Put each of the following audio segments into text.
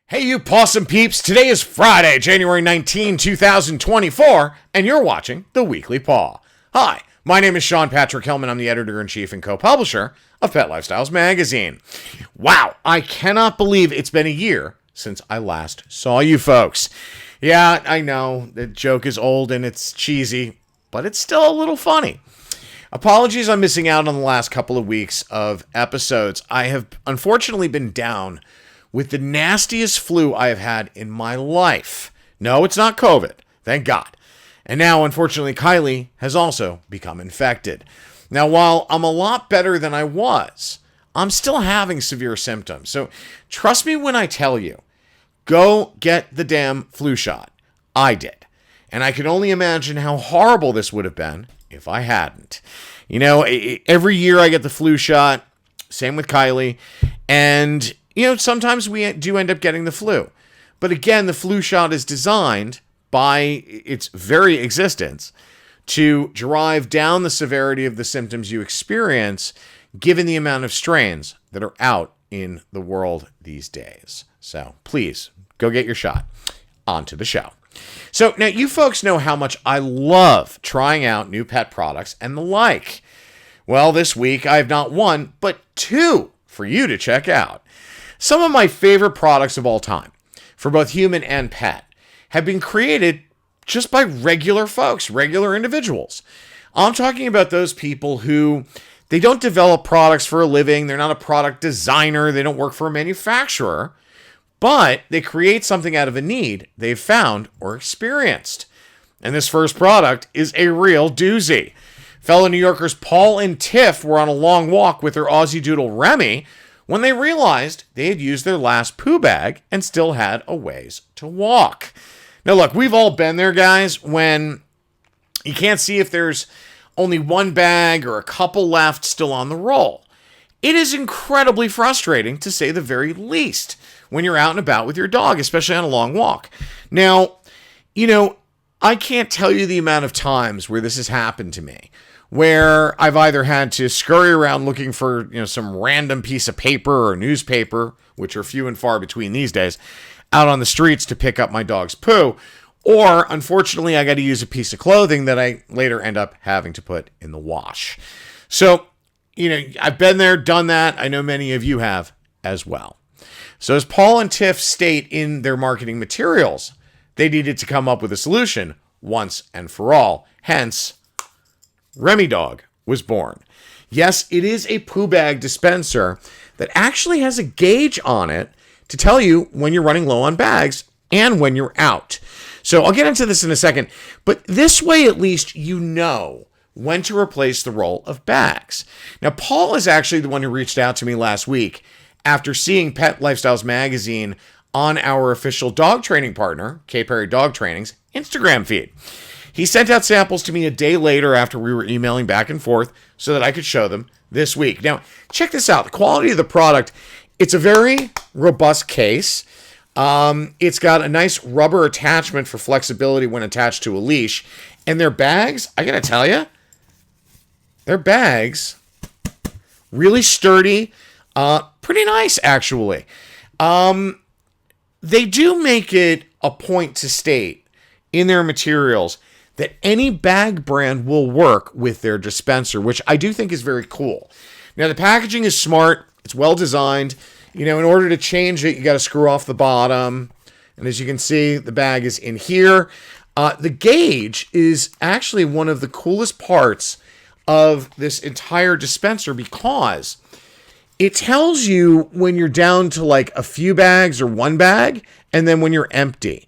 Hey, you possum peeps. Today is Friday, January 19, 2024, and you're watching the Weekly Paw. Hi, my name is Sean Patrick Hillman. I'm the editor-in-chief and co-publisher of Pet Lifestyles magazine. Wow, I cannot believe it's been a year since I last saw you folks. Yeah, I know, the joke is old and it's cheesy, but it's still a little funny. Apologies on missing out on the last couple of weeks of episodes. I have unfortunately been down with the nastiest flu I have had in my life. No, it's not COVID, thank God. And now, unfortunately, Kylie has also become infected. Now, while I'm a lot better than I was, I'm still having severe symptoms. So trust me when I tell you, go get the damn flu shot. I did. And I can only imagine how horrible this would have been if I hadn't. You know, every year I get the flu shot, same with Kylie, and sometimes we do end up getting the flu. But again, the flu shot is designed by its very existence to drive down the severity of the symptoms you experience, given the amount of strains that are out in the world these days. So please, go get your shot. On to the show. So now you folks know how much I love trying out new pet products and the like. Well, this week I have not one, but two for you to check out. Some of my favorite products of all time, for both human and pet, have been created just by regular folks, regular individuals. I'm talking about those people who, they don't develop products for a living, they're not a product designer, they don't work for a manufacturer, but they create something out of a need they've found or experienced. And this first product is a real doozy. Fellow New Yorkers Paul and Tiff were on a long walk with their Aussie Doodle Remy when they realized they had used their last poo bag and still had a ways to walk. Now look, we've all been there, guys, when you can't see if there's only one bag or a couple left still on the roll. It is incredibly frustrating, to say the very least, when you're out and about with your dog, especially on a long walk. Now, I can't tell you the amount of times where this has happened to me, where I've either had to scurry around looking for, some random piece of paper or newspaper, which are few and far between these days, out on the streets to pick up my dog's poo, or unfortunately I got to use a piece of clothing that I later end up having to put in the wash. So, I've been there, done that. I know many of you have as well. So as Paul and Tiff state in their marketing materials, they needed to come up with a solution once and for all. Hence, Remy Dog was born. Yes, it is a poo bag dispenser that actually has a gauge on it to tell you when you're running low on bags and when you're out. So I'll get into this in a second, but this way at least you know when to replace the roll of bags. Now, Paul is actually the one who reached out to me last week after seeing Pet Lifestyles magazine on our official dog training partner, K. Perry Dog Training's Instagram feed. He sent out samples to me a day later after we were emailing back and forth so that I could show them this week. Now, check this out. The quality of the product, it's a very robust case. It's got a nice rubber attachment for flexibility when attached to a leash. And their bags, I gotta tell you, their bags, really sturdy, pretty nice actually. They do make it a point to state in their materials that any bag brand will work with their dispenser, which I do think is very cool. Now, the packaging is smart. It's well designed. In order to change it, you got to screw off the bottom. And as you can see, the bag is in here. The gauge is actually one of the coolest parts of this entire dispenser because it tells you when you're down to like a few bags or one bag, and then when you're empty.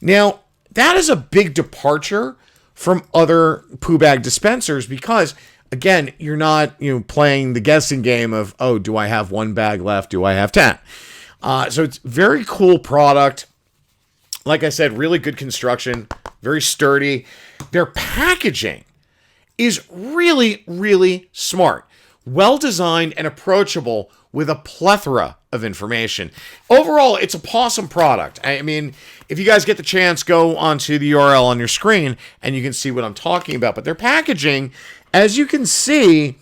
Now, that is a big departure from other poo bag dispensers because, again, you're not playing the guessing game of, oh, do I have one bag left? Do I have 10? So it's very cool product. Like I said, really good construction, very sturdy. Their packaging is really, really smart. Well-designed and approachable with a plethora of information. Overall, it's a pawsome product. I mean, if you guys get the chance, go onto the URL on your screen and you can see what I'm talking about. But their packaging, as you can see,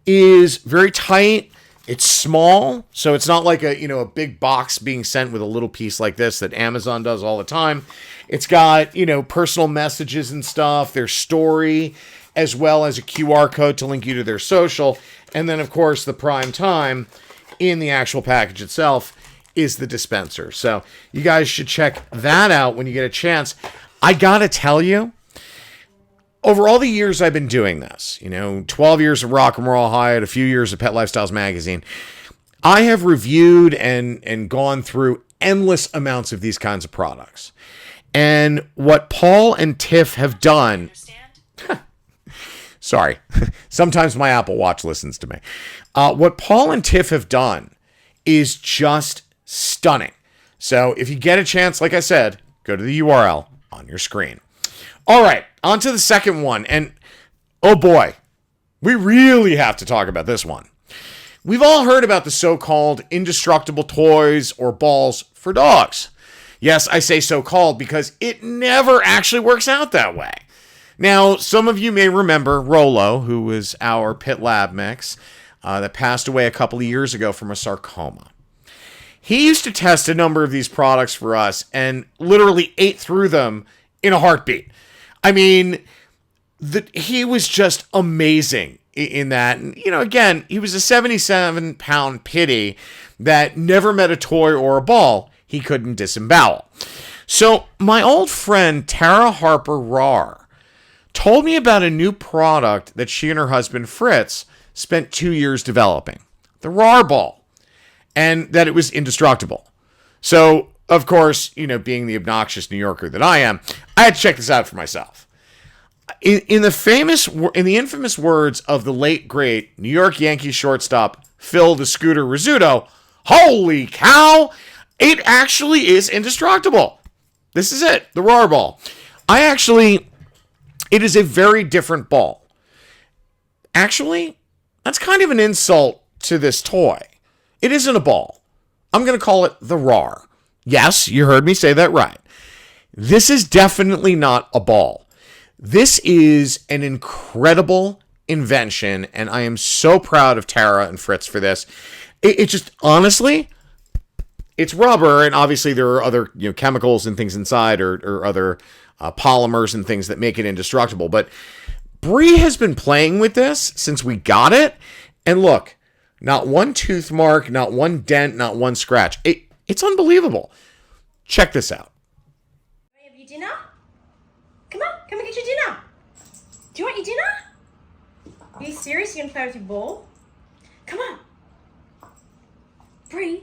is very tight, It's small, so it's not like a big box being sent with a little piece like this that Amazon does all the time. It's got, personal messages and stuff, their story, as well as a QR code to link you to their social. And then, of course, the prime time in the actual package itself is the dispenser. So you guys should check that out when you get a chance. I gotta tell you, over all the years I've been doing this, 12 years of Rock and Roll High, a few years of Pet Lifestyles magazine, I have reviewed and gone through endless amounts of these kinds of products. And what Paul and Tiff have done... Sorry. Sometimes my Apple Watch listens to me. What Paul and Tiff have done is just stunning. So if you get a chance, like I said, go to the URL on your screen. All right, on to the second one. And oh boy, we really have to talk about this one. We've all heard about the so-called indestructible toys or balls for dogs. Yes, I say so-called because it never actually works out that way. Now, some of you may remember Rolo, who was our Pit Lab mix that passed away a couple of years ago from a sarcoma. He used to test a number of these products for us and literally ate through them in a heartbeat. I mean, he was just amazing in that. And, again, he was a 77-pound pitty that never met a toy or a ball he couldn't disembowel. So my old friend Tara Harper Rar told me about a new product that she and her husband Fritz spent 2 years developing, the Rar Ball, and that it was indestructible. So, of course, being the obnoxious New Yorker that I am, I had to check this out for myself. In the infamous words of the late, great New York Yankees shortstop Phil the Scooter Rizzuto, holy cow, it actually is indestructible. This is it, the Rar Ball. It is a very different ball. Actually, that's kind of an insult to this toy. It isn't a ball. I'm going to call it the Rar. Yes, you heard me say that right. This is definitely not a ball. This is an incredible invention, and I am so proud of Tara and Fritz for this. It just, honestly, it's rubber, and obviously there are other chemicals and things inside or other polymers and things that make it indestructible. But Bree has been playing with this since we got it, and look, not one tooth mark, not one dent, not one scratch. It's unbelievable. Check this out. Have you dinner? Come and get your dinner. Do you want your dinner? Are you serious? You're gonna play with your ball? Come on. Bree.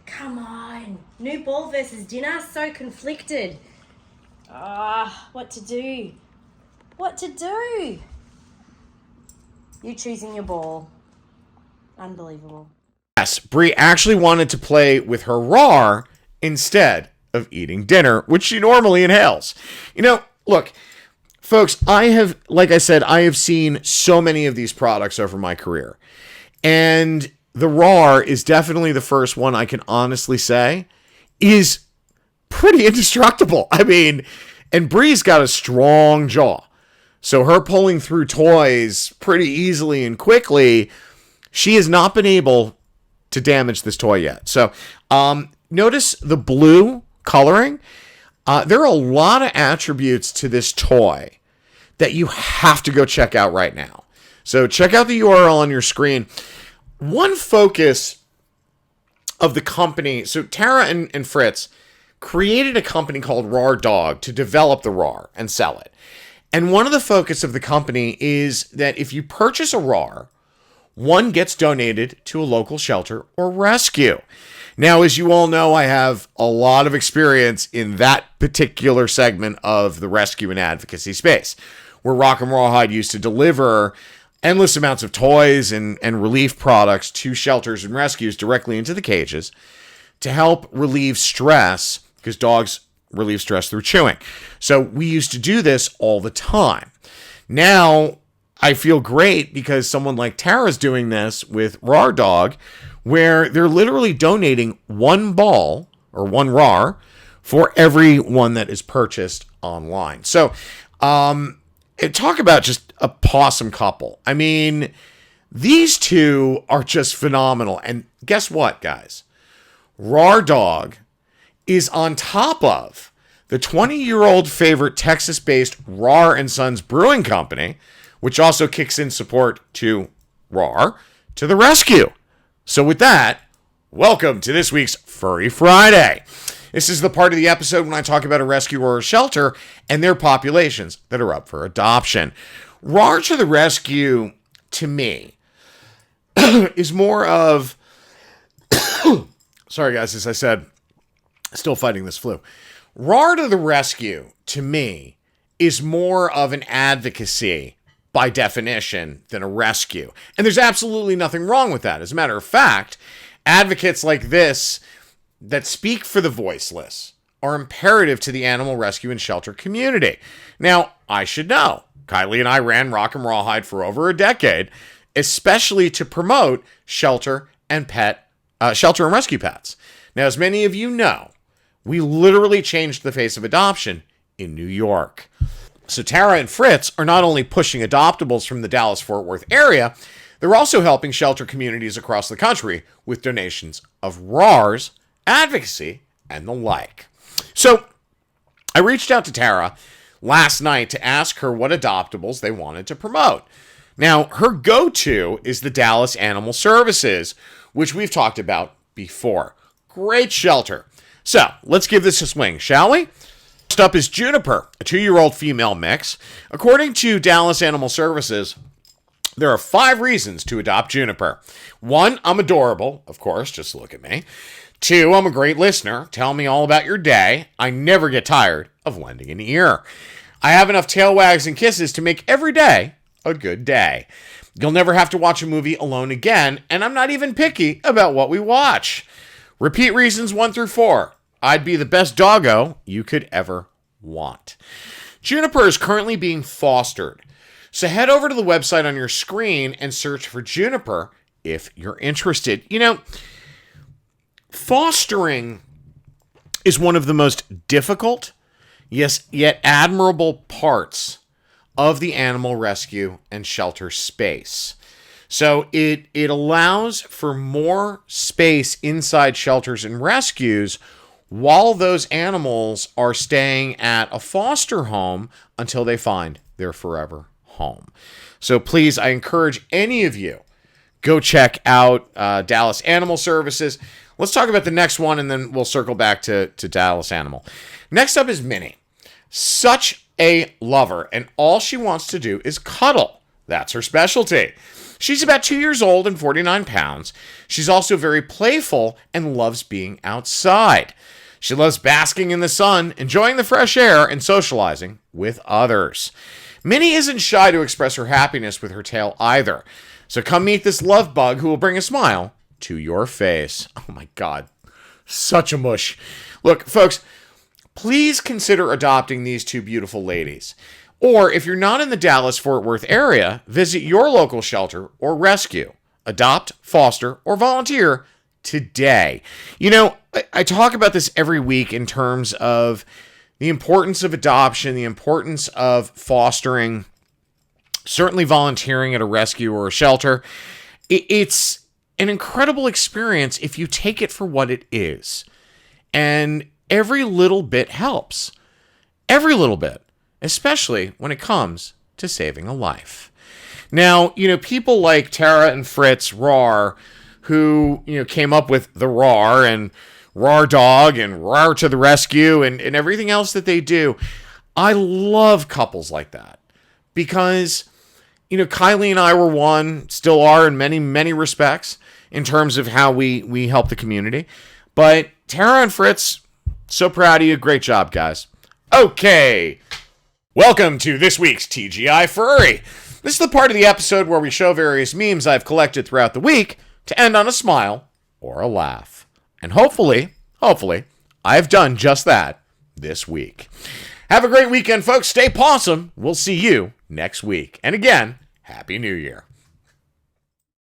Come on. New ball versus dinner? So conflicted. What to do? What to do? You choosing your ball. Unbelievable. Yes, Bree actually wanted to play with her Rar instead of eating dinner, which she normally inhales. Look, folks, like I said, I have seen so many of these products over my career. And the Rar is definitely the first one I can honestly say is pretty indestructible. I mean, and Bree's got a strong jaw. So her pulling through toys pretty easily and quickly, she has not been able to damage this toy yet. So notice the blue coloring. There are a lot of attributes to this toy that you have to go check out right now. So check out the URL on your screen. One focus of the company, so Tara and Fritz created a company called Rar Dog to develop the Rar and sell it. And one of the focus of the company is that if you purchase a Rar, one gets donated to a local shelter or rescue. Now, as you all know, I have a lot of experience in that particular segment of the rescue and advocacy space, where Rock and Rawhide used to deliver endless amounts of toys and relief products to shelters and rescues directly into the cages to help relieve stress, because dogs relieve stress through chewing. So we used to do this all the time. Now, I feel great because someone like Tara's doing this with Rar Dog, where they're literally donating one ball or one Rar for every one that is purchased online. So, talk about just a pawsome couple. I mean, These two are just phenomenal. And guess what, guys? Raw Dog is on top of the 20-year-old favorite Texas-based Raw and Sons Brewing Company, which also kicks in support to Raw to the rescue. So with that, welcome to this week's Furry Friday. This is the part of the episode when I talk about a rescue or a shelter and their populations that are up for adoption. Raw to the rescue, to me, is more of... Sorry, guys, as I said, still fighting this flu. Raw to the rescue, to me, is more of an advocacy by definition than a rescue. And there's absolutely nothing wrong with that. As a matter of fact, advocates like this that speak for the voiceless are imperative to the animal rescue and shelter community. Now, I should know, Kylie and I ran Rock and Rawhide for over a decade, especially to promote shelter and rescue pets. Now, as many of you know, we literally changed the face of adoption in New York. So Tara and Fritz are not only pushing adoptables from the Dallas-Fort Worth area, they're also helping shelter communities across the country with donations of RARs, advocacy, and the like. So I reached out to Tara last night to ask her what adoptables they wanted to promote. Now, her go-to is the Dallas Animal Services, which we've talked about before. Great shelter. So let's give this a swing, shall we? First up is Juniper, a 2-year-old female mix. According to Dallas Animal Services, there are 5 reasons to adopt Juniper. 1, I'm adorable, of course, just look at me. 2, I'm a great listener. Tell me all about your day. I never get tired of lending an ear. I have enough tail wags and kisses to make every day a good day. You'll never have to watch a movie alone again, and I'm not even picky about what we watch. Repeat reasons 1 through 4. I'd be the best doggo you could ever want. Juniper is currently being fostered. So head over to the website on your screen and search for Juniper if you're interested. You know, fostering is one of the most difficult, yes, yet admirable parts of the animal rescue and shelter space. So it allows for more space inside shelters and rescues while those animals are staying at a foster home until they find their forever home. So please, I encourage any of you, go check out Dallas Animal Services. Let's talk about the next one, and then we'll circle back to Dallas Animal. Next up is Minnie. Such a lover, and all she wants to do is cuddle. That's her specialty. She's about 2 years old and 49 pounds. She's also very playful and loves being outside. She loves basking in the sun, enjoying the fresh air, and socializing with others. Minnie isn't shy to express her happiness with her tail either. So come meet this love bug who will bring a smile to your face. Oh my God. Such a mush. Look, folks, please consider adopting these two beautiful ladies. Or if you're not in the Dallas-Fort Worth area, visit your local shelter or rescue. Adopt, foster, or volunteer today. You know, I talk about this every week in terms of the importance of adoption, the importance of fostering, certainly volunteering at a rescue or a shelter. It's an incredible experience if you take it for what it is. And every little bit helps. Every little bit. Especially when it comes to saving a life. Now, you know, people like Tara and Fritz Rahr, who, you know, came up with the Rahr and Raw Dog and Raw to the Rescue and everything else that they do. I love couples like that because, you know, Kylie and I were one, still are in many, many respects in terms of how we help the community. But Tara and Fritz, so proud of you. Great job, guys. Okay. Welcome to this week's TGI Furry. This is the part of the episode where we show various memes I've collected throughout the week to end on a smile or a laugh. And hopefully, I've done just that this week. Have a great weekend, folks. Stay pawsome. We'll see you next week. And again, Happy New Year.